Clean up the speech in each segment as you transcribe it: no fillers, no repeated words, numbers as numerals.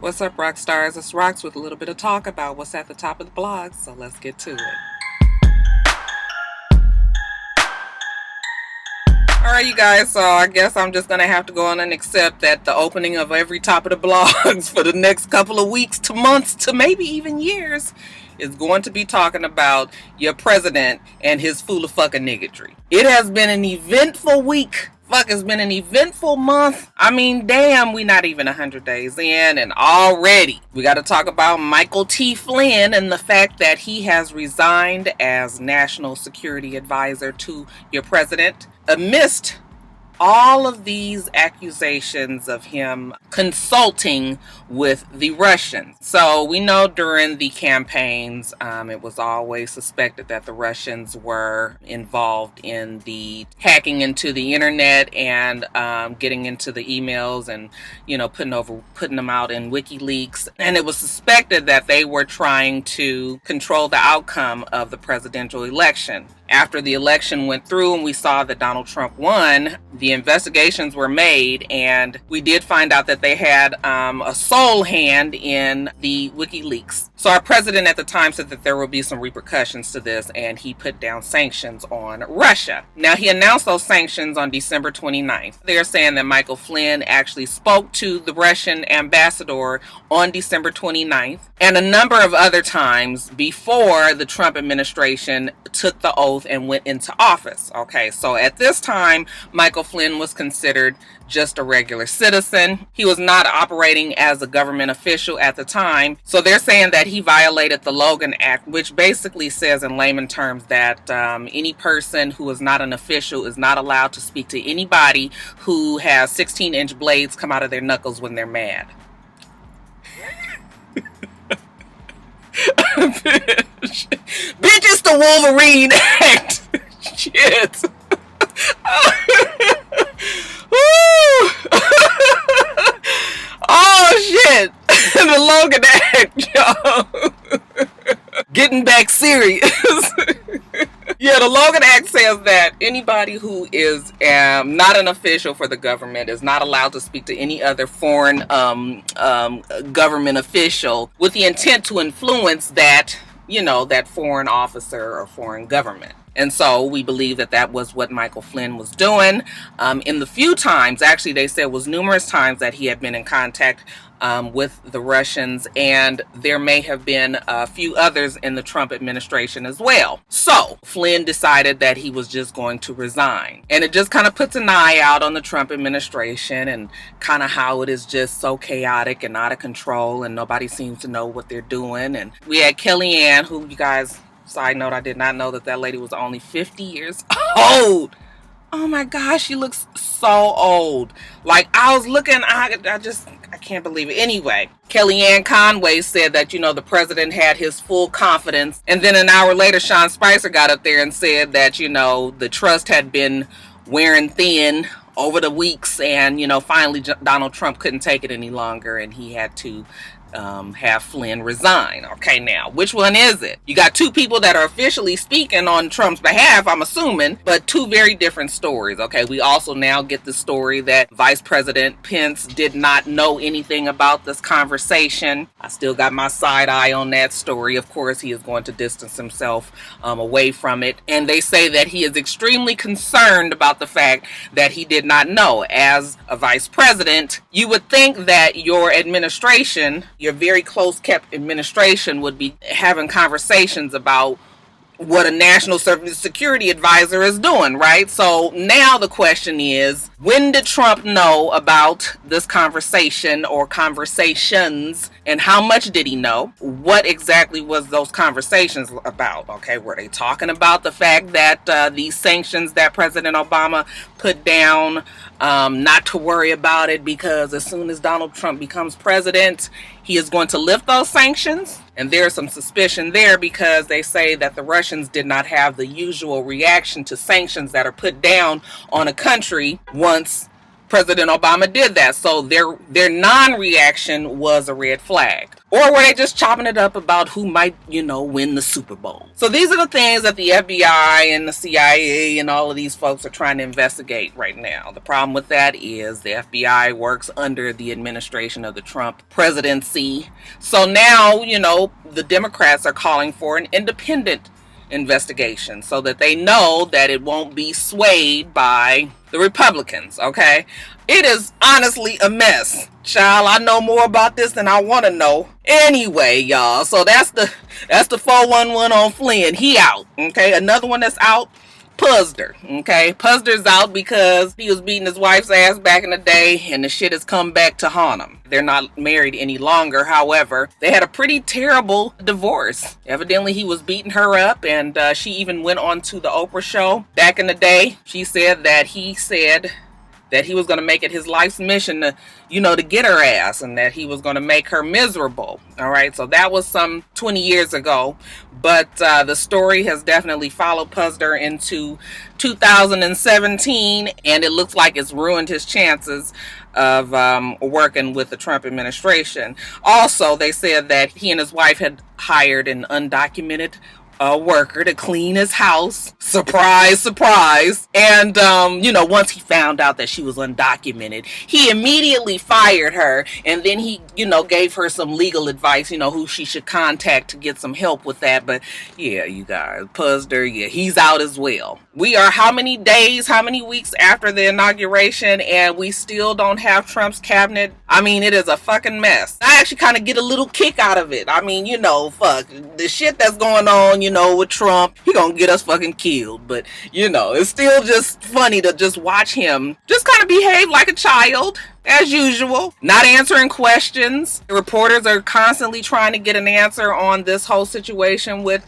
What's up, rock stars? It's Rocks with a little bit of talk about what's at the top of the blog, so let's get to it. Alright, you guys, so I guess I'm just going to have to go on and accept that the opening of every top of the blogs for the next couple of weeks to months to maybe even years is going to be talking about your president and his fool of fucking niggardry. It has been an eventful week. It's been an eventful month. I mean, damn, we not even 100 days in, and already we got to talk about Michael T. Flynn and the fact that he has resigned as National Security Advisor to your president amidst all of these accusations of him consulting with the Russians. So we know during the campaigns, it was always suspected that the Russians were involved in the hacking into the internet and getting into the emails and, putting them out in WikiLeaks. And it was suspected that they were trying to control the outcome of the presidential election. After the election went through and we saw that Donald Trump won, the investigations were made, and we did find out that they had a sole hand in the WikiLeaks. So our president at the time said that there will be some repercussions to this, and he put down sanctions on Russia. Now, he announced those sanctions on December 29th. They're saying that Michael Flynn actually spoke to the Russian ambassador on December 29th, and a number of other times before the Trump administration took the oath and went into office. Okay, so at this time, Michael Flynn was considered just a regular citizen. He was not operating as a government official at the time. So they're saying that he violated the Logan Act, which basically says in layman terms that any person who is not an official is not allowed to speak to anybody who has 16-inch blades come out of their knuckles when they're mad. Bitch, it's the Wolverine Act. Shit. Oh shit. The Logan Act, yo. Getting back serious. Yeah, the Logan Act says that anybody who is not an official for the government is not allowed to speak to any other foreign government official with the intent to influence that, that foreign officer or foreign government. And so we believe that that was what Michael Flynn was doing. In the few times, actually they said was numerous times that he had been in contact with the Russians, and there may have been a few others in the Trump administration as well. So Flynn decided that he was just going to resign. And it just kind of puts an eye out on the Trump administration and kind of how it is just so chaotic and out of control and nobody seems to know what they're doing. And we had Kellyanne, who, you guys, side note, I did not know that lady was only 50 years old. Oh my gosh, she looks so old. Like, I was looking, I can't believe it. Anyway, Kellyanne Conway said that, the president had his full confidence. And then an hour later, Sean Spicer got up there and said that, the trust had been wearing thin over the weeks. And, finally, Donald Trump couldn't take it any longer and he had to have Flynn resign. Okay, now, which one is it? You got two people that are officially speaking on Trump's behalf, I'm assuming, but two very different stories. Okay, we also now get the story that Vice President Pence did not know anything about this conversation. I still got my side eye on that story. Of course, he is going to distance himself away from it. And they say that he is extremely concerned about the fact that he did not know. As a vice president, you would think that your administration, your very close kept administration, would be having conversations about what a national security advisor is doing, right? So now the question is, when did Trump know about this conversation or conversations, and how much did he know? What exactly was those conversations about? Okay, were they talking about the fact that these sanctions that President Obama put down, not to worry about it because as soon as Donald Trump becomes president, he is going to lift those sanctions? And there's some suspicion there because they say that the Russians did not have the usual reaction to sanctions that are put down on a country once President Obama did that. So their non-reaction was a red flag. Or were they just chopping it up about who might, win the Super Bowl? So these are the things that the FBI and the CIA and all of these folks are trying to investigate right now. The problem with that is the FBI works under the administration of the Trump presidency. So now, the Democrats are calling for an independent investigation so that they know that it won't be swayed by the Republicans, okay? It is honestly a mess. Child, I know more about this than I want to know. Anyway, y'all, so that's the 411 on Flynn. He out, okay? Another one that's out, Puzder, okay? Puzder's out because he was beating his wife's ass back in the day, and the shit has come back to haunt him. They're not married any longer. However, they had a pretty terrible divorce. Evidently, he was beating her up, and she even went on to the Oprah show back in the day. She said that he was going to make it his life's mission to get her ass, and that he was going to make her miserable. All right. So that was some 20 years ago. But the story has definitely followed Puzder into 2017, and it looks like it's ruined his chances of working with the Trump administration. Also, they said that he and his wife had hired an undocumented worker to clean his house. Surprise, surprise. And, once he found out that she was undocumented, he immediately fired her. And then he, gave her some legal advice, who she should contact to get some help with that. But yeah, you guys, Puzder, yeah, he's out as well. We are how many weeks after the inauguration, and we still don't have Trump's cabinet? I mean, it is a fucking mess. I actually kind of get a little kick out of it. I mean, fuck, the shit that's going on, with Trump, he gonna get us fucking killed. But, it's still just funny to just watch him just kind of behave like a child, as usual, not answering questions. The reporters are constantly trying to get an answer on this whole situation with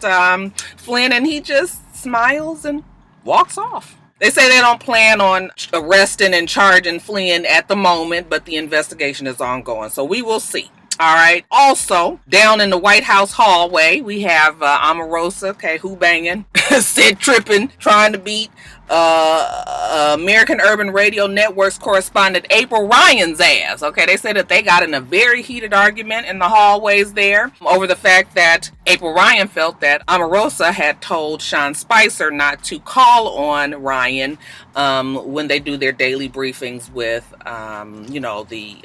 Flynn, and he just smiles and walks off. They say they don't plan on arresting and charging Flynn at the moment, but the investigation is ongoing, so we will see. All right. Also, down in the White House hallway, we have Omarosa, okay, who banging, Sid tripping, trying to beat American Urban Radio Network's correspondent April Ryan's ass. Okay, they said that they got in a very heated argument in the hallways there over the fact that April Ryan felt that Omarosa had told Sean Spicer not to call on Ryan when they do their daily briefings with, the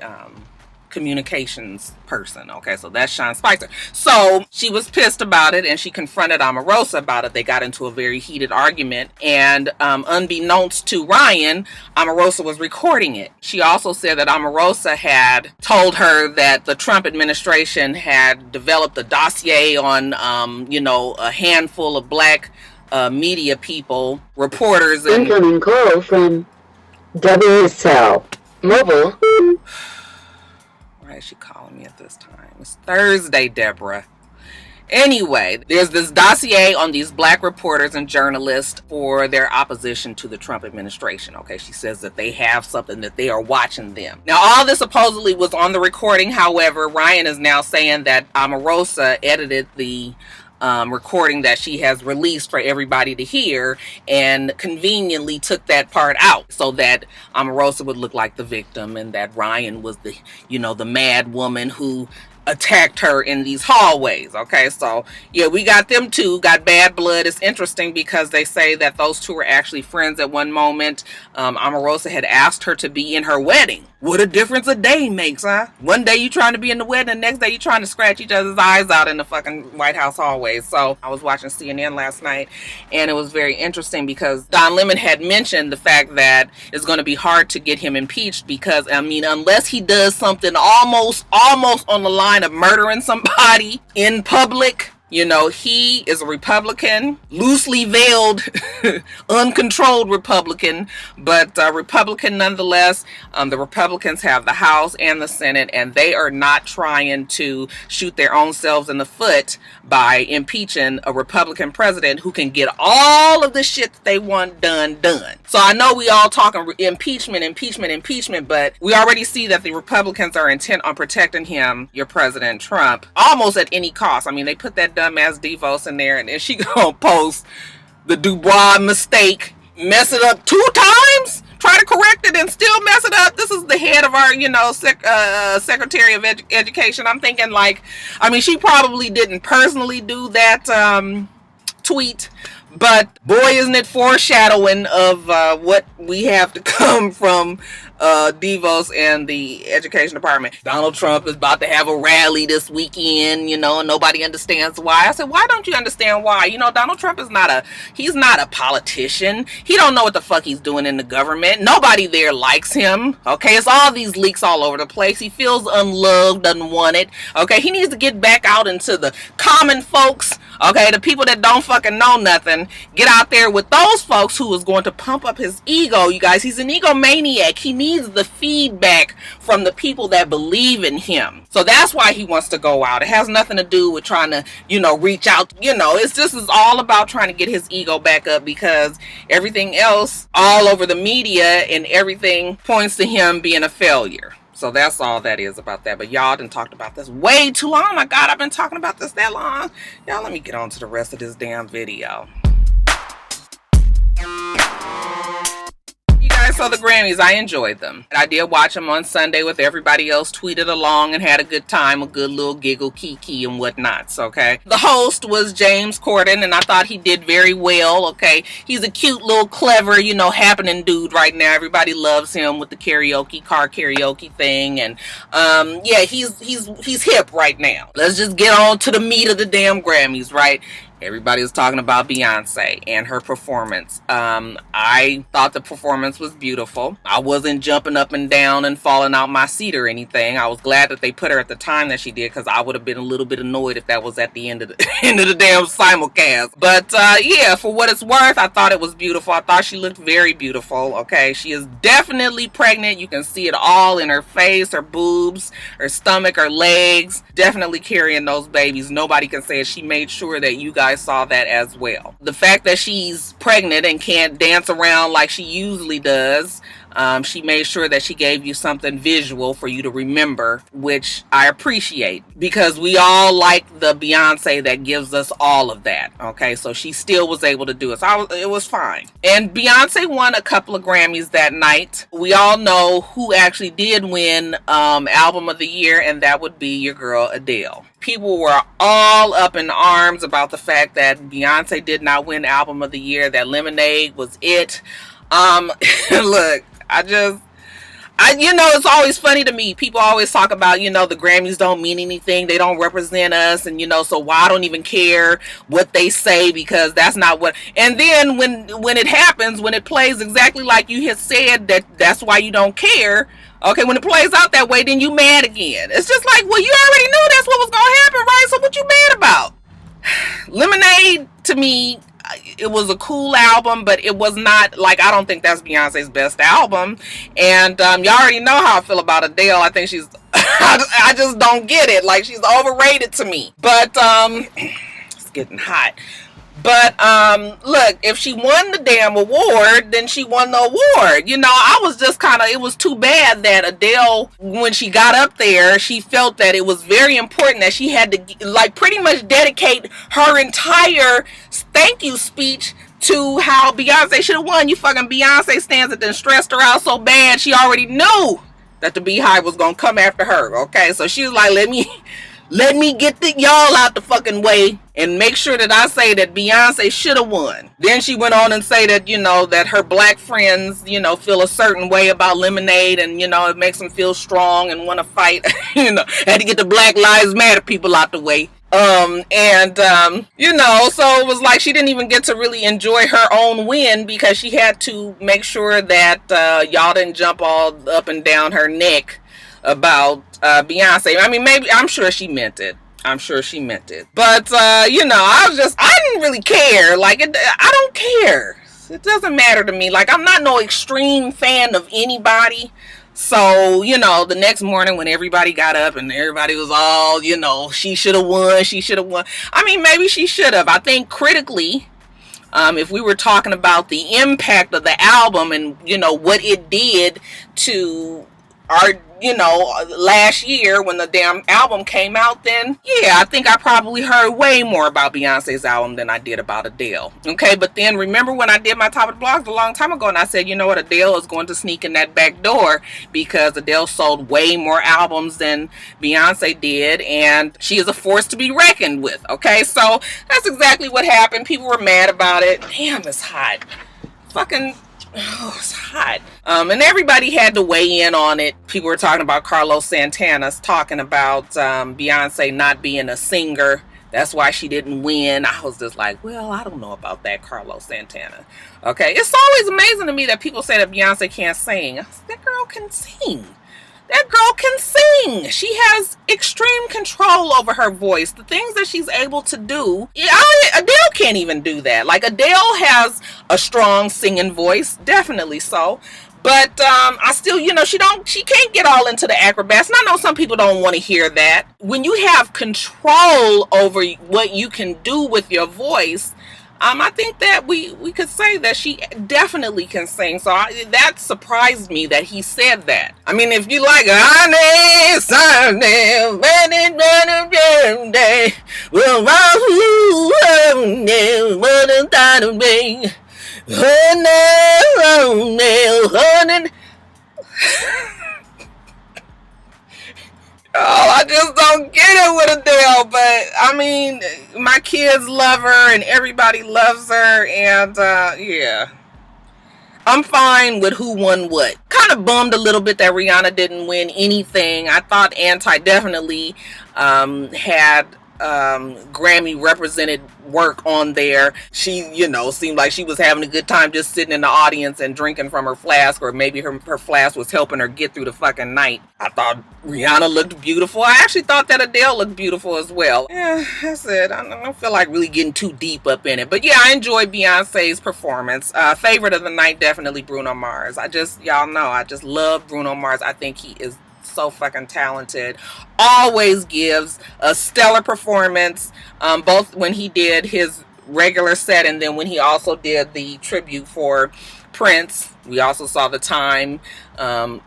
communications person. Okay, so that's Sean Spicer. So she was pissed about it, and she confronted Omarosa about it. They got into a very heated argument, and unbeknownst to Ryan, Omarosa was recording it. She also said that Omarosa had told her that the Trump administration had developed a dossier on a handful of black media people, reporters, and incoming call from WSL Mobile. Why is she calling me at this time? It's Thursday, Deborah. Anyway, there's this dossier on these black reporters and journalists for their opposition to the Trump administration. Okay, she says that they have something, that they are watching them. Now, all this supposedly was on the recording. However, Ryan is now saying that Omarosa edited the recording that she has released for everybody to hear, and conveniently took that part out so that Omarosa would look like the victim, and that Ryan was the mad woman who attacked her in these hallways. Okay, so yeah, we got them two, got bad blood. It's interesting because they say that those two were actually friends at one moment. Omarosa had asked her to be in her wedding. What a difference a day makes, huh? One day you trying to be in the wedding, the next day you trying to scratch each other's eyes out in the fucking White House hallways. So I was watching CNN last night, and it was very interesting because Don Lemon had mentioned the fact that it's going to be hard to get him impeached because, unless he does something almost on the line of murdering somebody in public. He is a Republican, loosely veiled, uncontrolled Republican, but Republican nonetheless. The Republicans have the House and the Senate, and they are not trying to shoot their own selves in the foot by impeaching a Republican president who can get all of the shit that they want done. So I know we all talking impeachment, but we already see that the Republicans are intent on protecting him, your President Trump, almost at any cost. They put that dumbass DeVos in there, and then she gonna post the Dubois mistake, mess it up 2 times, try try to correct it and still mess it up. This is the head of our, Secretary of Education. I'm thinking like, I mean, she probably didn't personally do that tweet, but boy, isn't it foreshadowing of what we have to come from Devos and the education department. Donald Trump is about to have a rally this weekend, and nobody understands why. I said, why don't you understand why? Donald Trump is he's not a politician. He don't know what the fuck he's doing in the government. Nobody there likes him. Okay, it's all these leaks all over the place. He feels unloved, unwanted. Okay, he needs to get back out into the common folks. Okay, the people that don't fucking know nothing. Get out there with those folks who is going to pump up his ego, you guys. He's an egomaniac. He needs the feedback from the people that believe in him. So that's why he wants to go out. It has nothing to do with trying to, reach out. It's all about trying to get his ego back up, because everything else all over the media and everything points to him being a failure. So that's all that is about that. But y'all done talked about this way too long. Oh my God, I've been talking about this that long. Y'all, let me get on to the rest of this damn video. You guys saw the Grammys. I enjoyed them. I did watch them on Sunday with everybody else, tweeted along and had a good time, a good little giggle, kiki and whatnots, okay? The host was James Corden, and I thought he did very well, okay? He's a cute little clever, happening dude right now. Everybody loves him with the car karaoke thing, and yeah, he's hip right now. Let's just get on to the meat of the damn Grammys, right? Everybody was talking about Beyonce and her performance. I thought the performance was beautiful. I wasn't jumping up and down and falling out my seat or anything. I was glad that they put her at the time that she did, because I would have been a little bit annoyed if that was at the end of the damn simulcast. But yeah, for what it's worth, I thought it was beautiful. I thought she looked very beautiful. Okay, she is definitely pregnant. You can see it all in her face, her boobs, her stomach, her legs. Definitely carrying those babies. Nobody can say it. She made sure that you guys saw that as well. The fact that she's pregnant and can't dance around like she usually does, she made sure that she gave you something visual for you to remember, which I appreciate, because we all like the Beyonce that gives us all of that. Okay, so she still was able to do it. So it was fine. And Beyonce won a couple of Grammys that night. We all know who actually did win Album of the Year, and that would be your girl Adele. People were all up in arms about the fact that Beyonce did not win Album of the Year, that Lemonade was it. Look, it's always funny to me. People always talk about, the Grammys don't mean anything. They don't represent us. And, so why I don't even care what they say, because that's not what. And then when it happens, when it plays exactly like you had said, that's why you don't care. Okay, when it plays out that way, then you mad again. It's just like, well, you already knew that's what was going to happen, right? So what you mad about? Lemonade, to me, it was a cool album, but it was not, like, I don't think that's Beyonce's best album. And y'all already know how I feel about Adele. I think she's, I just don't get it. Like, she's overrated to me. But, it's getting hot. But, look, if she won the damn award, then she won the award. I was just it was too bad that Adele, when she got up there, she felt that it was very important that she had to, pretty much dedicate her entire thank you speech to how Beyonce should have won. You fucking Beyonce stands it and stressed her out so bad, she already knew that the Beehive was going to come after her, okay? So she was like, let me get y'all out the fucking way and make sure that I say that Beyonce should have won. Then she went on and say that, that her black friends, feel a certain way about Lemonade, and, it makes them feel strong and want to fight. Had to get the Black Lives Matter people out the way. So it was like she didn't even get to really enjoy her own win, because she had to make sure that y'all didn't jump all up and down her neck about Beyonce. I mean, I'm sure she meant it. But, I didn't really care. I don't care. It doesn't matter to me. I'm not no extreme fan of anybody. So, the next morning when everybody got up and everybody was all, she should have won. I mean, maybe she should have. I think critically, if we were talking about the impact of the album and, what it did to our, you know, last year when the damn album came out, then yeah, I think I probably heard way more about Beyonce's album than I did about Adele. Okay, but then remember when I did my top of the blogs a long time ago, and I said, you know what, Adele is going to sneak in that back door because Adele sold way more albums than Beyonce did, and she is a force to be reckoned with. Okay, so that's exactly what happened. People were mad about it. Damn, it's hot. Fucking, oh, it's hot. And everybody had to weigh in on it. People were talking about Carlos Santana's talking about Beyonce not being a singer. That's why she didn't win. I was just like, well, I don't know about that, Carlos Santana. Okay, it's always amazing to me that people say that Beyonce can't sing. That girl can sing. That girl can sing. She has extreme control over her voice. The things that she's able to do. Adele can't even do that. Like, Adele has a strong singing voice. Definitely so. But I still, you know, she can't get all into the acrobats. And I know some people don't want to hear that. When you have control over what you can do with your voice, I think that we could say that she definitely can sing. So that surprised me that he said that. I mean, if you like, oh, I just don't get it with Adele, but I mean, my kids love her and everybody loves her, and yeah. I'm fine with who won what. Kind of bummed a little bit that Rihanna didn't win anything. I thought Anti definitely had Grammy represented work on there. She, you know, seemed like she was having a good time just sitting in the audience and drinking from her flask, or maybe her flask was helping her get through the fucking night. I thought Rihanna looked beautiful. I actually thought that Adele looked beautiful as well. Yeah, that's it. I don't feel like really getting too deep up in it. But yeah, I enjoyed Beyonce's performance. Favorite of the night, definitely Bruno Mars. Y'all know, I just love Bruno Mars. I think he is so fucking talented. Always gives a stellar performance, both when he did his regular set and then when he also did the tribute for Prince. We also saw the time, old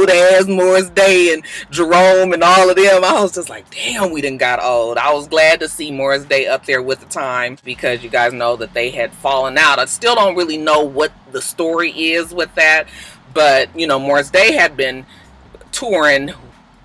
ass Morris Day and Jerome and all of them. I was just like, damn, we done got old. I was glad to see Morris Day up there with the time, because you guys know that they had fallen out. I still don't really know what the story is with that, but you know, Morris Day had been touring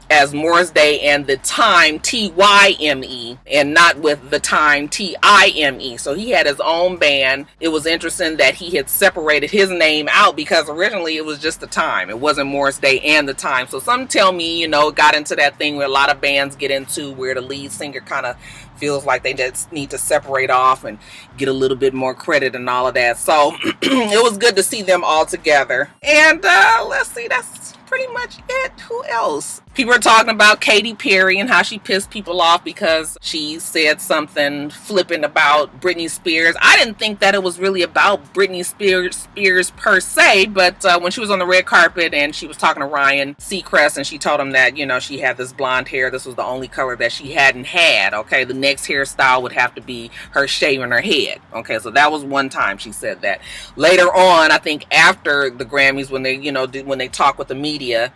as Morris Day and the Time, T-Y-M-E, and not with the Time, T-I-M-E. So he had his own band. It was interesting that he had separated his name out, because originally it was just the Time. It wasn't Morris Day and the Time. So some tell me, you know, it got into that thing where a lot of bands get into, where the lead singer kind of feels like they just need to separate off and get a little bit more credit and all of that. So it was good to see them all together. And let's see, that's pretty much it. Who else? People are talking about Katy Perry and how she pissed people off because she said something flippant about Britney Spears. I didn't think that it was really about Britney Spears per se, but when she was on the red carpet and she was talking to Ryan Seacrest and she told him that, you know, she had this blonde hair. This was the only color that she hadn't had. Okay, the next hairstyle would have to be her shaving her head. Okay, so that was one time she said that. Later on, I think after the Grammys, when they, you know, when they talk with the media,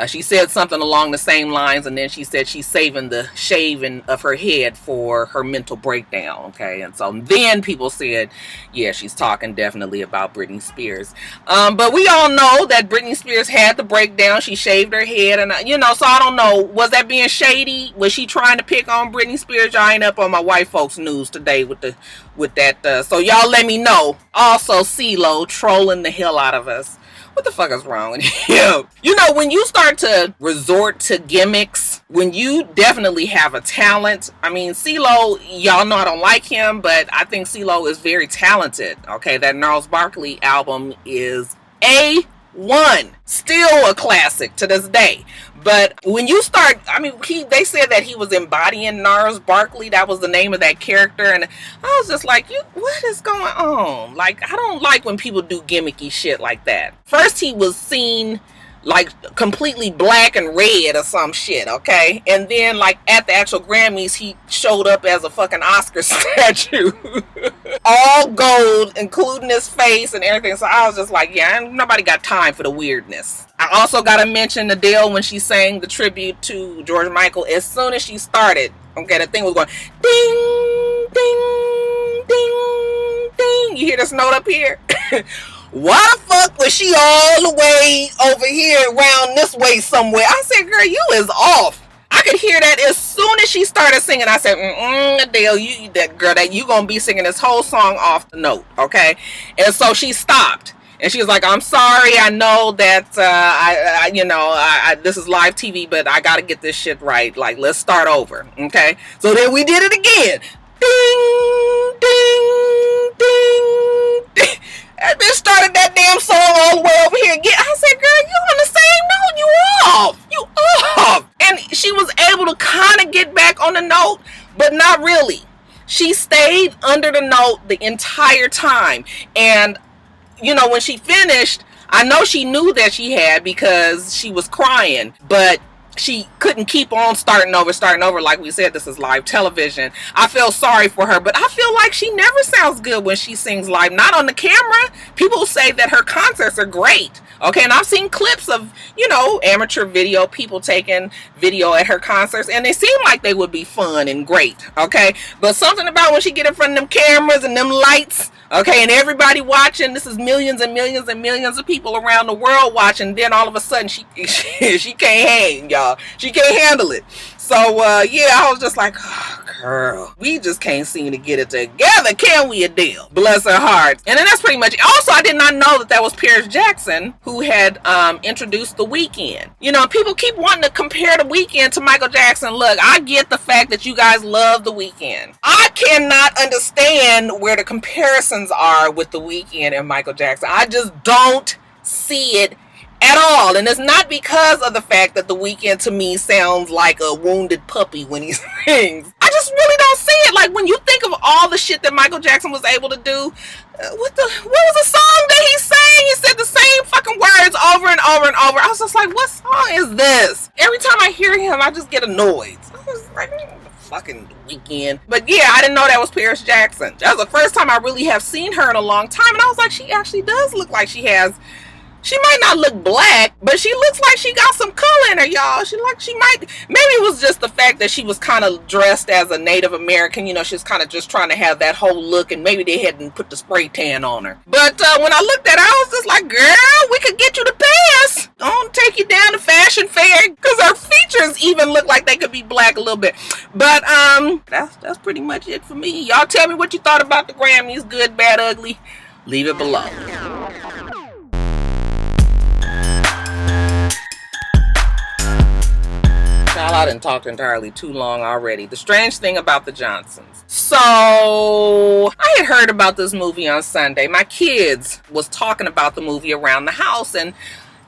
she said something along the same lines, and then she said she's saving the shaving of her head for her mental breakdown. Okay, and so then people said, yeah, she's talking definitely about Britney Spears. But we all know that Britney Spears had the breakdown. She shaved her head, and you know, so I don't know, was that being shady? Was she trying to pick on Britney Spears? Y'all ain't up on my white folks news today with that. So y'all let me know. Also, CeeLo trolling the hell out of us. What the fuck is wrong with him? You know, when you start to resort to gimmicks, when you definitely have a talent. I mean, CeeLo, y'all know I don't like him, but I think CeeLo is very talented. Okay, that Gnarls Barkley album is A1. Still a classic to this day. But when you start, I mean, they said that he was embodying Gnarls Barkley. That was the name of that character. And I was just like, what is going on? Like, I don't like when people do gimmicky shit like that. First, he was seen like completely black and red or some shit, okay? And then, like, at the actual Grammys, he showed up as a fucking Oscar statue. All gold, including his face and everything. So I was just like, yeah, nobody got time for the weirdness. I also got to mention Adele when she sang the tribute to George Michael. As soon as she started, okay, the thing was going ding, ding, ding, ding. You hear this note up here? Why the fuck was she all the way over here around this way somewhere? I said, girl, you is off. I could hear that as soon as she started singing. I said, Adele, you gonna be singing this whole song off the note, okay? And so she stopped. And she was like, I'm sorry, I know that, this is live TV, but I got to get this shit right. Like, let's start over, okay? So then we did it again. Ding, ding, ding, ding. And then started that damn song all the way over here again. I said, girl, you on the same note. You off. You off. And she was able to kind of get back on the note, but not really. She stayed under the note the entire time. And when she finished, I know she knew that she had because she was crying, but she couldn't keep on starting over. Like we said, this is live television. I feel sorry for her, but I feel like she never sounds good when she sings live. Not on the camera. People say that her concerts are great. Okay, and I've seen clips of, amateur video, people taking video at her concerts, and they seem like they would be fun and great. Okay, but something about when she get in front of them cameras and them lights, okay, and everybody watching, this is millions and millions and millions of people around the world watching, then all of a sudden she can't hang, y'all. She can't handle it. So, I was just like, oh, girl, we just can't seem to get it together, can we, Adele? Bless her heart. And then that's pretty much it. Also, I did not know that was Paris Jackson who had introduced The Weeknd. People keep wanting to compare The Weeknd to Michael Jackson. Look, I get the fact that you guys love The Weeknd. I cannot understand where the comparisons are with The Weeknd and Michael Jackson. I just don't see it at all. And it's not because of the fact that The Weeknd to me sounds like a wounded puppy when he sings. I just really don't see it. Like, when you think of all the shit that Michael Jackson was able to do, what was the song that he sang? He said the same fucking words over and over and over. I was just like, what song is this? Every time I hear him, I just get annoyed. I was like, fucking Weeknd. But yeah, I didn't know that was Paris Jackson. That was the first time I really have seen her in a long time, and I was like, she actually does look like she might not look black, but she looks like she got some color in her, y'all. Maybe it was just the fact that she was kind of dressed as a Native American. She's kind of just trying to have that whole look, and maybe they hadn't put the spray tan on her. But when I looked at her, I was just like, girl, we could get you the pass. Don't take you down to Fashion Fair, because her features even look like they could be black a little bit. But that's pretty much it for me. Y'all tell me what you thought about the Grammys, good, bad, ugly. Leave it below. I done talked entirely too long already. The Strange Thing About the Johnsons. So, I had heard about this movie on Sunday. My kids was talking about the movie around the house, and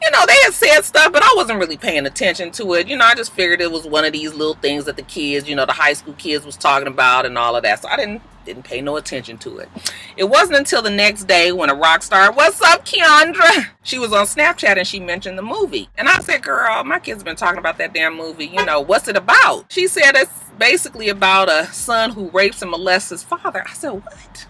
they had said stuff, but I wasn't really paying attention to it. I just figured it was one of these little things that the kids, the high school kids was talking about and all of that. So I didn't pay no attention to it. It wasn't until the next day when a rock star, what's up, Keandra? She was on Snapchat and she mentioned the movie. And I said, girl, my kids have been talking about that damn movie. What's it about? She said it's basically about a son who rapes and molests his father. I said, what?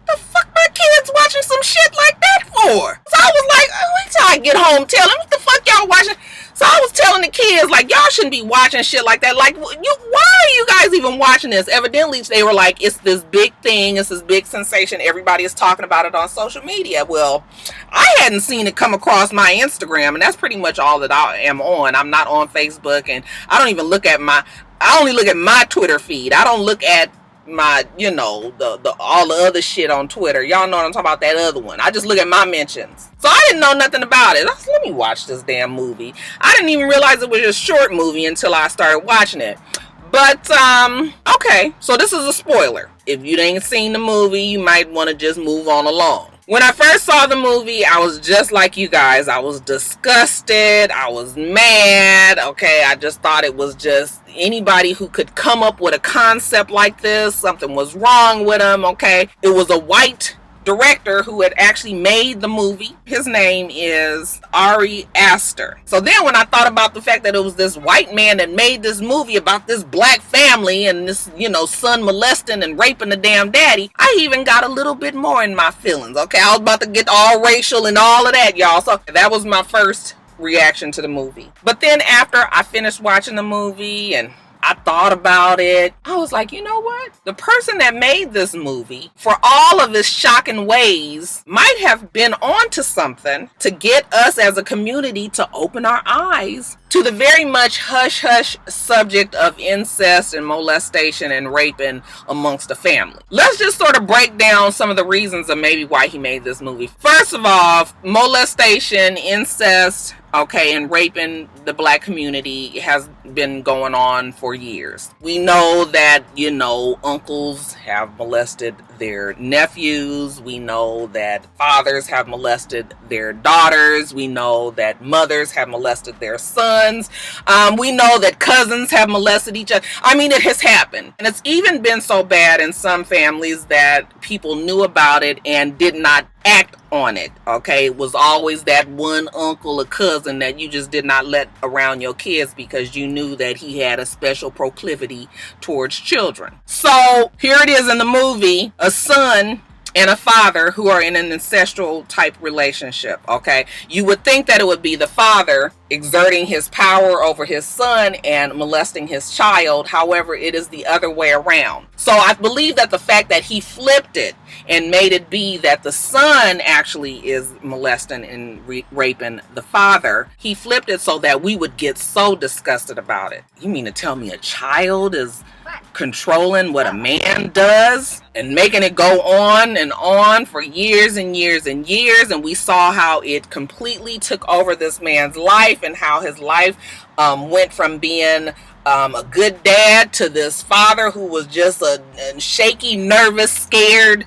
The fuck my kids watching some shit like that for? So I was like, wait till I get home, tell them what the fuck y'all watching. So I was telling the kids, like, y'all shouldn't be watching shit like that. Like, why are you guys even watching this? Evidently, they were like, it's this big thing. It's this big sensation. Everybody is talking about it on social media. Well, I hadn't seen it come across my Instagram, and that's pretty much all that I am on. I'm not on Facebook, and I don't even look at I only look at my Twitter feed. I don't look at my, the all the other shit on Twitter. Y'all know what I'm talking about, that other one. I just look at my mentions. So I didn't know nothing about it. I said, let me watch this damn movie. I didn't even realize it was a short movie until I started watching it. But, okay. So this is a spoiler. If you ain't seen the movie, you might want to just move on along. When I first saw the movie, I was just like you guys. I was disgusted. I was mad. Okay, I just thought it was just anybody who could come up with a concept like this. Something was wrong with them, okay? It was a white director who had actually made the movie. His name is Ari Aster. So then when I thought about the fact that it was this white man that made this movie about this black family and this, son molesting and raping the damn daddy, I even got a little bit more in my feelings. Okay, I was about to get all racial and all of that, y'all. So that was my first reaction to the movie. But then after I finished watching the movie and I thought about it, I was like, you know what? The person that made this movie, for all of his shocking ways, might have been onto something to get us as a community to open our eyes to the very much hush-hush subject of incest and molestation and raping amongst the family. Let's just sort of break down some of the reasons of maybe why he made this movie. First of all, molestation, incest, and raping the black community has been going on for years. We know that, uncles have molested their nephews. We know that fathers have molested their daughters. We know that mothers have molested their sons. We know that cousins have molested each other. I mean, it has happened. And it's even been so bad in some families that people knew about it and did not act on it. Okay, it was always that one uncle or cousin that you just did not let around your kids because you knew that he had a special proclivity towards children. So here it is in the movie, a son and a father who are in an ancestral type relationship. Okay, you would think that it would be the father exerting his power over his son and molesting his child. However, it is the other way around. So I believe that the fact that he flipped it and made it be that the son actually is molesting and raping the father, he flipped it so that we would get so disgusted about it. You mean to tell me a child is controlling what a man does and making it go on and on for years and years and years? And we saw how it completely took over this man's life and how his life went from being a good dad to this father who was just a shaky, nervous, scared,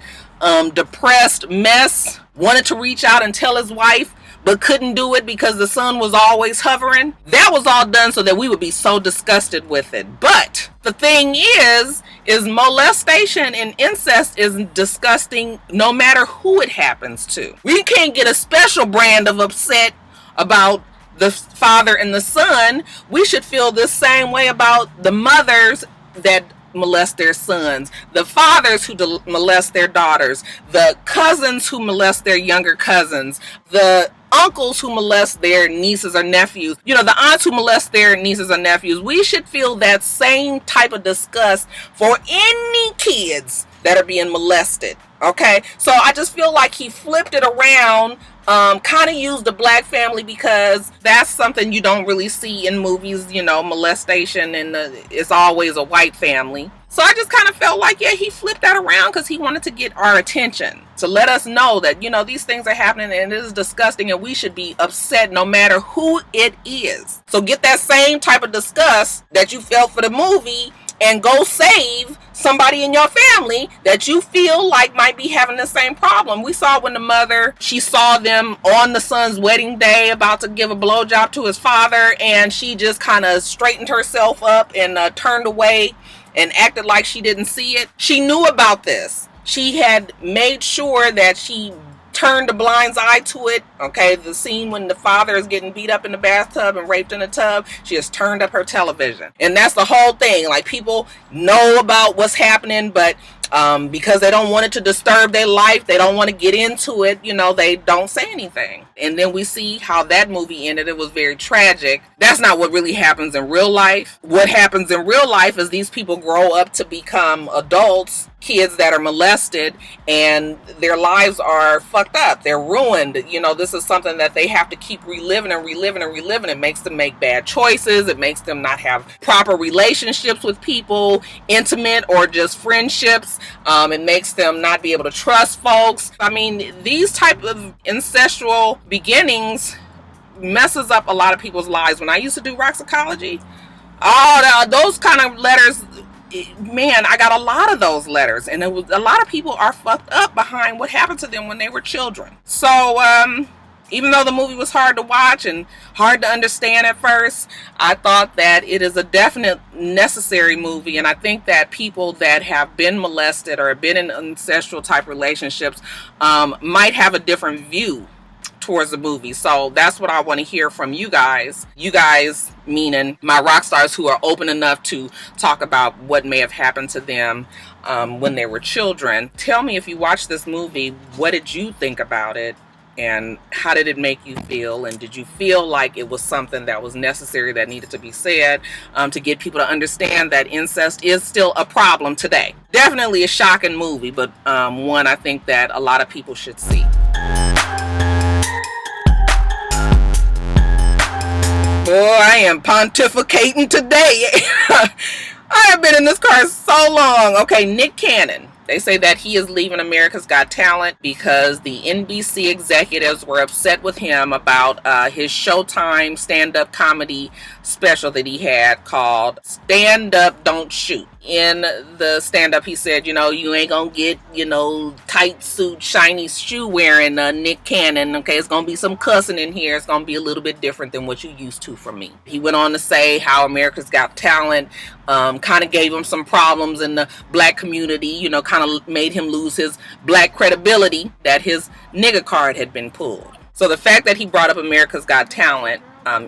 depressed mess. Wanted to reach out and tell his wife, but couldn't do it because the son was always hovering. That was all done so that we would be so disgusted with it. But the thing is molestation and incest is disgusting no matter who it happens to. We can't get a special brand of upset about the father and the son. We should feel the same way about the mothers that molest their sons, the fathers who molest their daughters, the cousins who molest their younger cousins, the uncles who molest their nieces or nephews, the aunts who molest their nieces or nephews. We should feel that same type of disgust for any kids that are being molested. Okay, so I just feel like he flipped it around, kind of used the black family because that's something you don't really see in movies, molestation, and it's always a white family. So I just kind of felt like, yeah, he flipped that around because he wanted to get our attention, to let us know that, these things are happening and it is disgusting and we should be upset no matter who it is. So get that same type of disgust that you felt for the movie and go save somebody in your family that you feel like might be having the same problem. We saw when the mother, she saw them on the son's wedding day about to give a blowjob to his father, and she just kind of straightened herself up and turned away and acted like she didn't see it. She knew about this. She had made sure that she turned a blind eye to it. Okay, the scene when the father is getting beat up in the bathtub and raped in the tub, she has turned up her television. And that's the whole thing. Like, people know about what's happening, but because they don't want it to disturb their life, they don't want to get into it, they don't say anything. And then we see how that movie ended. It was very tragic. That's not what really happens in real life. What happens in real life is these people grow up to become adults, kids that are molested, and their lives are fucked up. They're ruined. This is something that they have to keep reliving and reliving and reliving. It makes them make bad choices. It makes them not have proper relationships with people, intimate or just friendships. It makes them not be able to trust folks. I mean, these type of incestual beginnings messes up a lot of people's lives. When I used to do rock psychology, those kind of letters, man, I got a lot of those letters, and a lot of people are fucked up behind what happened to them when they were children. So Even though the movie was hard to watch and hard to understand at first, I thought that it is a definite necessary movie. And I think that people that have been molested or been in ancestral type relationships might have a different view towards the movie. So that's what I want to hear from you guys. You guys, meaning my rock stars who are open enough to talk about what may have happened to them when they were children. Tell me, if you watched this movie, what did you think about it? And how did it make you feel? And did you feel like it was something that was necessary, that needed to be said, to get people to understand that incest is still a problem today? Definitely a shocking movie, but one I think that a lot of people should see. Boy, I am pontificating today. I have been in this car so long. Okay, Nick Cannon. They say that he is leaving America's Got Talent because the NBC executives were upset with him about his Showtime stand-up comedy special that he had called Stand Up, Don't Shoot. In the stand-up, he said, you know, you ain't gonna get, you know, tight suit, shiny shoe wearing Nick Cannon. Okay, it's gonna be some cussing in here. It's gonna be a little bit different than what you used to from me. He went on to say how America's Got Talent kind of gave him some problems in the black community, you know, kind of made him lose his black credibility, that his nigga card had been pulled. So the fact that he brought up America's Got Talent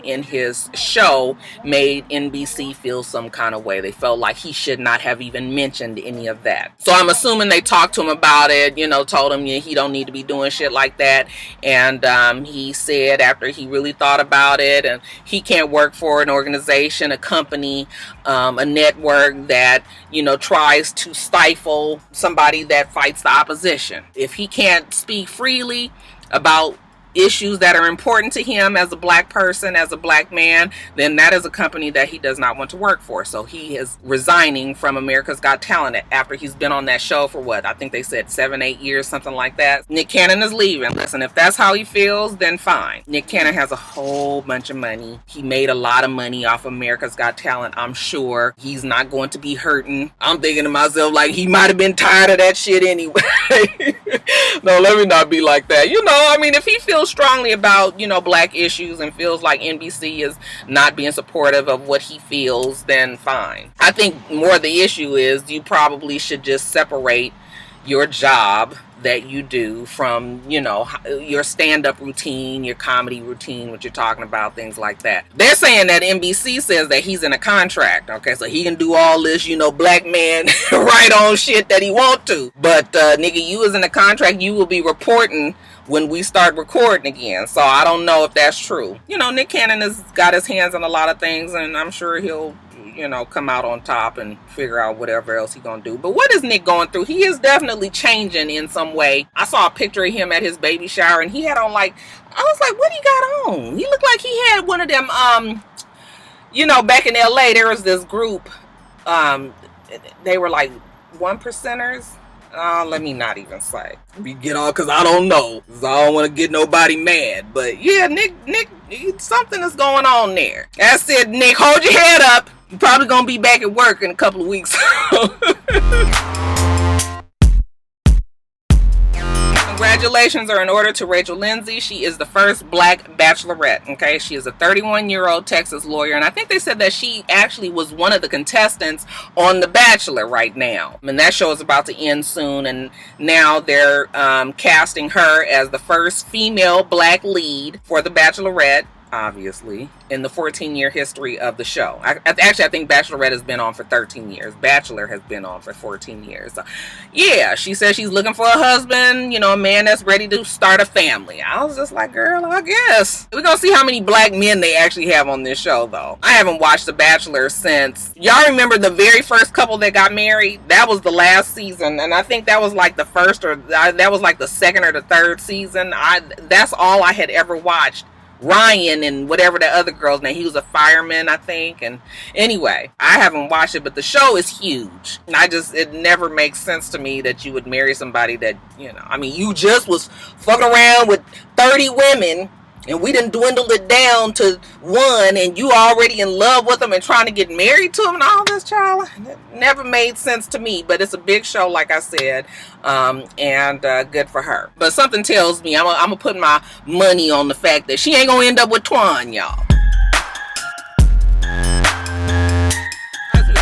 in his show made NBC feel some kind of way. They felt like he should not have even mentioned any of that. So I'm assuming they talked to him about it, you know, told him, yeah, he don't need to be doing shit like that. And he said, after he really thought about it, and he can't work for an organization, a company, a network that, you know, tries to stifle somebody that fights the opposition. If he can't speak freely about issues that are important to him as a black person, as a black man, then that is a company that he does not want to work for. So he is resigning from America's Got Talent after he's been on that show for what? I think they said 7-8 years, something like that. Nick Cannon is leaving. Listen, if that's how he feels, then fine. Nick Cannon has a whole bunch of money. He made a lot of money off America's Got Talent. I'm sure he's not going to be hurting. I'm thinking to myself, like, he might have been tired of that shit anyway. No, let me not be like that. You know, I mean, if he feels strongly about, you know, black issues and feels like NBC is not being supportive of what he feels, then fine. I think more the issue is you probably should just separate your job that you do from, you know, your stand-up routine, your comedy routine, what you're talking about, things like that. They're saying that NBC says that he's in a contract, okay, so he can do all this, you know, black man right on shit that he want to. But nigga, you is in a contract, you will be reporting when we start recording again. So I don't know if that's true. You know, Nick Cannon has got his hands on a lot of things, and I'm sure he'll, you know, come out on top and figure out whatever else he's gonna do. But what is Nick going through? He is definitely changing in some way. I saw a picture of him at his baby shower, and he had on, like, I was like, what he got on? He looked like he had one of them, you know, back in LA, there was this group, they were like 1%ers. Let me not even say. We get on, because I don't know. Because I don't want to get nobody mad. But yeah, Nick, something is going on there. I said, Nick, hold your head up. You're probably going to be back at work in a couple of weeks. Congratulations are in order to RachelLindsey. She is the first black bachelorette, okay? She is a 31-year-old Texas lawyer, and I think they said that she actually was one of the contestants on The Bachelor right now. And that show is about to end soon, and now they're casting her as the first female black lead for The Bachelorette, obviously, in the 14-year history of the show. Actually, I think Bachelorette has been on for 13 years. Bachelor has been on for 14 years. So, yeah, she says she's looking for a husband, you know, a man that's ready to start a family. I was just like, girl, I guess. We're going to see how many black men they actually have on this show, though. I haven't watched The Bachelor since... Y'all remember the very first couple that got married? That was the last season, and I think that was like the first, or that was like the second or the third season. That's all I had ever watched. Ryan and whatever the other girl's name, he was a fireman, I think. And anyway, I haven't watched it, but the show is huge. And it never makes sense to me that you would marry somebody that, you know, I mean, you just was fucking around with 30 women and we done dwindled it down to one, and you already in love with him and trying to get married to him and all this, child. It never made sense to me, but it's a big show, like I said, and good for her. But something tells me I'm gonna put my money on the fact that she ain't gonna end up with Twan, y'all.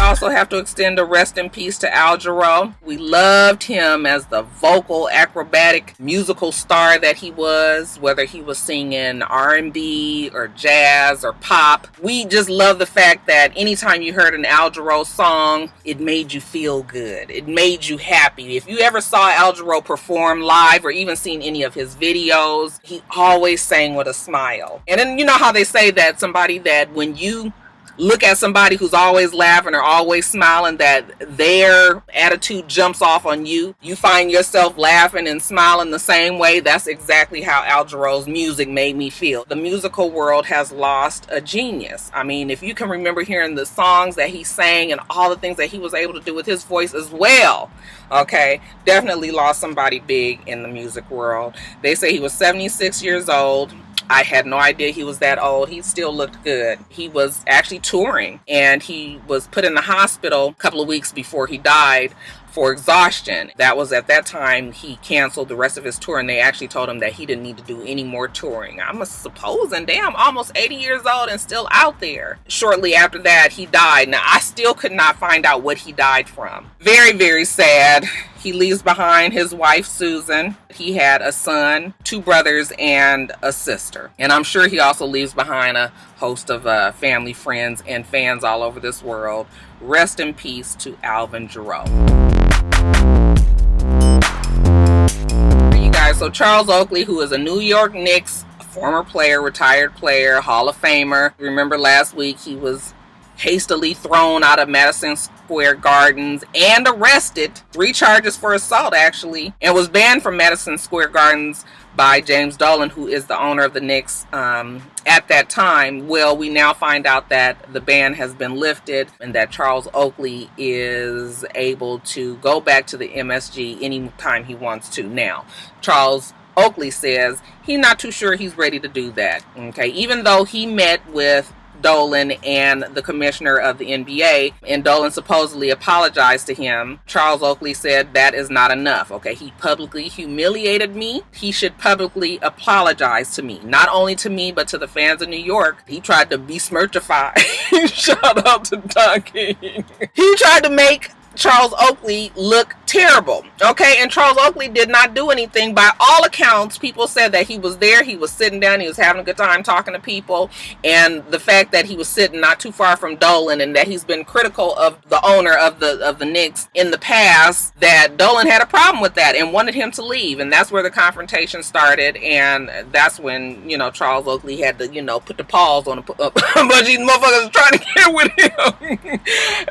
Also have to extend a rest in peace to Al Jarreau. We loved him as the vocal, acrobatic, musical star that he was, whether he was singing R&B or jazz or pop. We just love the fact that anytime you heard an Al Jarreau song, it made you feel good. It made you happy. If you ever saw Al Jarreau perform live or even seen any of his videos, he always sang with a smile. And then you know how they say that somebody that when you look at somebody who's always laughing or always smiling, that their attitude jumps off on you. You find yourself laughing and smiling the same way. That's exactly how Al Jarreau's music made me feel. The musical world has lost a genius. I mean, if you can remember hearing the songs that he sang and all the things that he was able to do with his voice as well, okay, definitely lost somebody big in the music world. They say he was 76 years old. I had no idea he was that old. He still looked good. He was actually touring, and he was put in the hospital a couple of weeks before he died for exhaustion. That was at that time he canceled the rest of his tour, and they actually told him that he didn't need to do any more touring. I'm supposing, damn, almost 80 years old and still out there. Shortly after that, he died. Now, I still could not find out what he died from. Very, very sad. He leaves behind his wife, Susan. He had a son, 2 brothers, and a sister. And I'm sure he also leaves behind a host of family, friends, and fans all over this world. Rest in peace to Alvin Jarreau. You guys, so Charles Oakley, who is a New York Knicks former player, retired player, Hall of Famer. Remember last week he was hastily thrown out of Madison Square Gardens and arrested. 3 charges for assault, actually, and was banned from Madison Square Gardens by James Dolan, who is the owner of the Knicks at that time. Well, we now find out that the ban has been lifted and that Charles Oakley is able to go back to the MSG anytime he wants to. Now, Charles Oakley says he's not too sure he's ready to do that. Okay, even though he met with Dolan and the commissioner of the NBA, and Dolan supposedly apologized to him, Charles Oakley said that is not enough. Okay, he publicly humiliated me. He should publicly apologize to me, not only to me but to the fans of New York. He tried to besmirtify. Shout out to Don King. He tried to make Charles Oakley look terrible. Okay, and Charles Oakley did not do anything. By all accounts, people said that he was there, he was sitting down, he was having a good time talking to people, and the fact that he was sitting not too far from Dolan, and that he's been critical of the owner of the Knicks in the past, that Dolan had a problem with that and wanted him to leave, and that's where the confrontation started. And that's when, you know, Charles Oakley had to, you know, put the paws on a bunch of these motherfuckers trying to get with him.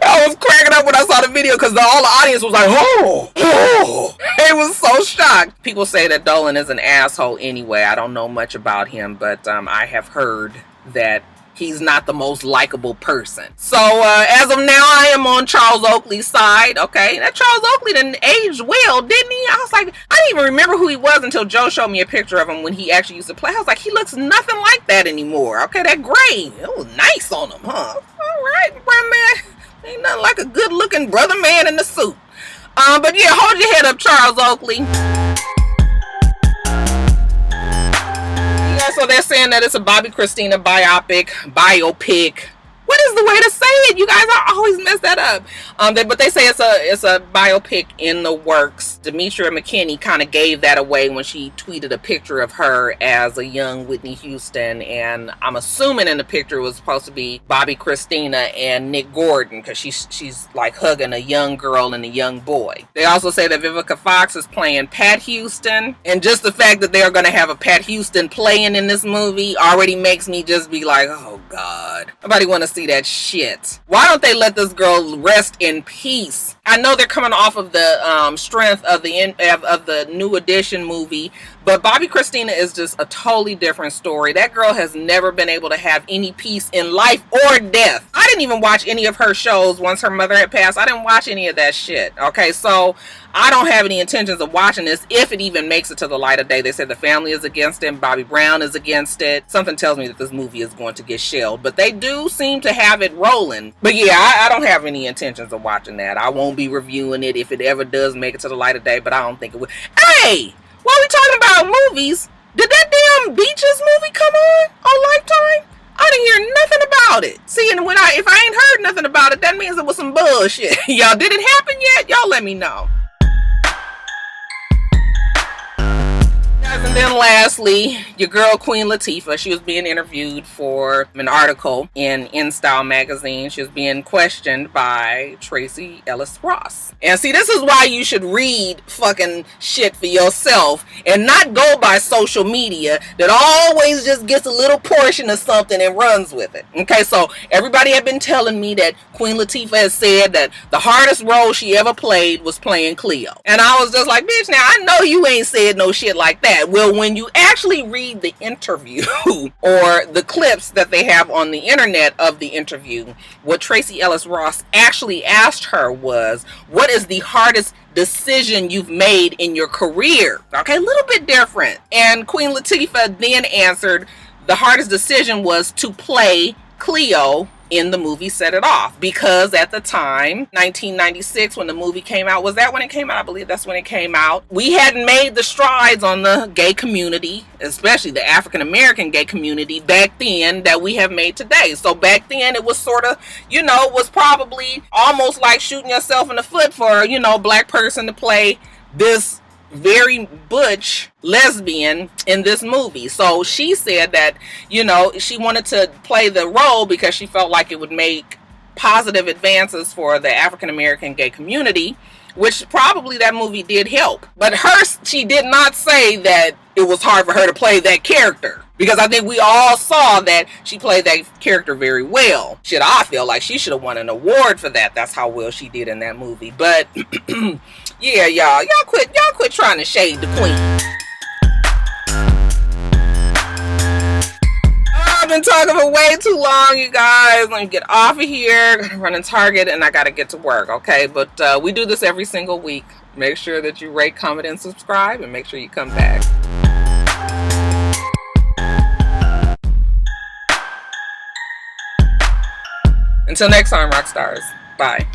I was cracking up when I saw the video because all the audience was like, oh, it was so shocked. People say that Dolan is an asshole anyway. I don't know much about him, but I have heard that he's not the most likable person. So as of now, I am on Charles Oakley's side. Okay, that Charles Oakley didn't age well, didn't he? I was like, I didn't even remember who he was until Joe showed me a picture of him when he actually used to play. I was like, he looks nothing like that anymore. Okay, that gray, it was nice on him, huh? All right, brother man, ain't nothing like a good looking brother man in the suit. But yeah, hold your head up, Charles Oakley. Yeah, so they're saying that it's a Bobby Christina biopic. What is the way to say it? You guys, I always mess that up. But they say it's a biopic in the works. Demetria McKinney kind of gave that away when she tweeted a picture of her as a young Whitney Houston, and I'm assuming in the picture it was supposed to be Bobby Christina and Nick Gordon, because she's like hugging a young girl and a young boy. They also say that Vivica Fox is playing Pat Houston, and just the fact that they're going to have a Pat Houston playing in this movie already makes me just be like, oh God, nobody want to see see that shit. Why don't they let this girl rest in peace? I know they're coming off of the strength of the New Edition movie, but Bobby Christina is just a totally different story. That girl has never been able to have any peace in life or death. I didn't even watch any of her shows once her mother had passed. I didn't watch any of that shit. Okay, so I don't have any intentions of watching this if it even makes it to the light of day. They said the family is against it. Bobby Brown is against it. Something tells me that this movie is going to get shelved, but they do seem to have it rolling. But yeah, I don't have any intentions of watching that. I won't be reviewing it if it ever does make it to the light of day, but I don't think it will. Hey, while we talking about movies, did that damn Beaches movie come on Lifetime? I didn't hear nothing about it. See, and if I ain't heard nothing about it, that means it was some bullshit. Y'all, did it happen yet? Y'all let me know. And then lastly, your girl Queen Latifah, she was being interviewed for an article in InStyle magazine. She was being questioned by Tracee Ellis Ross. And see, this is why you should read fucking shit for yourself and not go by social media that always just gets a little portion of something and runs with it. Okay, so everybody had been telling me that Queen Latifah has said that the hardest role she ever played was playing Cleo. And I was just like, bitch, now I know you ain't said no shit like that. Well, when you actually read the interview or the clips that they have on the internet of the interview, what Tracee Ellis Ross actually asked her was, what is the hardest decision you've made in your career? Okay, a little bit different. And Queen Latifah then answered, the hardest decision was to play Cleo in the movie Set It Off, because at the time, 1996, when the movie came out, was that when it came out? I believe that's when it came out. We hadn't made the strides on the gay community, especially the African-American gay community back then, that we have made today. So back then it was sort of, was probably almost like shooting yourself in the foot for, a black person to play this very butch lesbian in this movie. So she said that, she wanted to play the role because she felt like it would make positive advances for the African-American gay community, which probably that movie did help. But she did not say that it was hard for her to play that character, because I think we all saw that she played that character very well. Shit, I feel like she should have won an award for that. That's how well she did in that movie. But yeah, y'all quit trying to shade the queen. I've been talking for way too long, you guys. Let me get off of here. I'm running Target and I gotta get to work, okay? But we do this every single week. Make sure that you rate, comment, and subscribe, and make sure you come back. Until next time, rock stars. Bye.